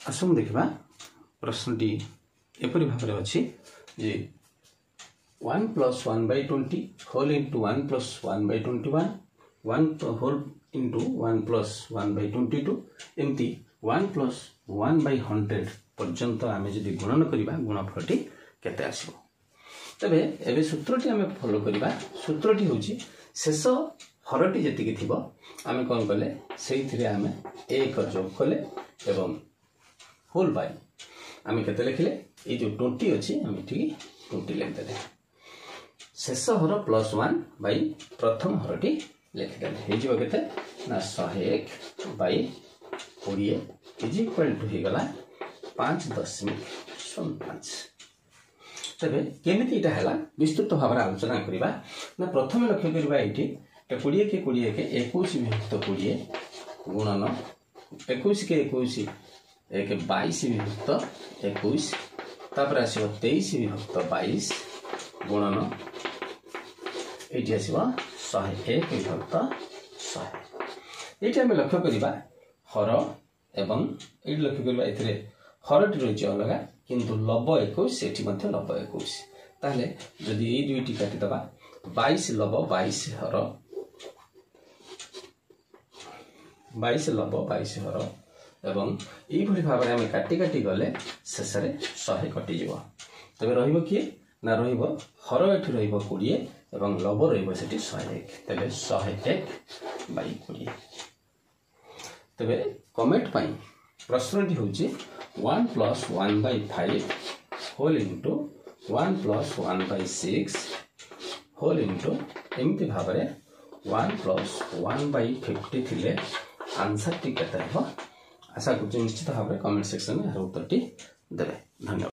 आसम देखा प्रश्नटी एपरी भाव अच्छी जे 1 + 1/20 होल इंटू 1 + 1/21 1 होल इंटू 1 + 1/22 एमती 1 + 1/100 पर्यंत आम जदि गुणन करवा गुणफलटी केते आसो तबे एबे सूत्रटी आम फॉलो करवा सूत्रटी होची शेष हरटी जति थिबो आम कोन कले सेइथिरे आम 1 जोग कले एवं होल बाय आम केते लिखले ए जो 20 अछि आम ठीक 20 लिख देले शेष हर +1 बाय प्रथम हरटी लिख देले हे जो केते ना 101/20 इज इक्वल टू हे गला 5.05 तबे केमिति इटा हला विस्तृत भाव आलोचना करबा ना प्रथम लक्ष्य करबा एठी 20 के 20 के 21 विभक्त 20 गुणन 21 के 21 एक 22 विभक्त 21 तापर आसीबो 23 विभक्त 22 गुणन एठी आसीबो 101 विभक्त 100 एठी हम लक्ष्य करबा हर एवं एठी लक्ष्य करबा एथिरे हरटी रही अलग किंतु लब 21 एठी मध्य लब 21 ताहले जदि ए दुईटी काटि दबा 22 लब 22 हर 22 लब 22 हर एवं एई भली भाबरे हम काटि काटि गले शेष रे 100 कटि जीव तबे रहिबो कि ना रहिबो हर एठी रहिबो 20 एवं लब रहिबो सेठी 101 तबे 101/20 तबे कमेंट पाई प्रश्नटी होची 1 + 1/5 होल इंटू 1 + 1/6 होल इंटू एमती भाव 1 + 1/50 थिले आंसर टी केते हो आशा करछु निश्चित भाव कमेंट सेक्शन में उत्तर टी देबे। धन्यवाद।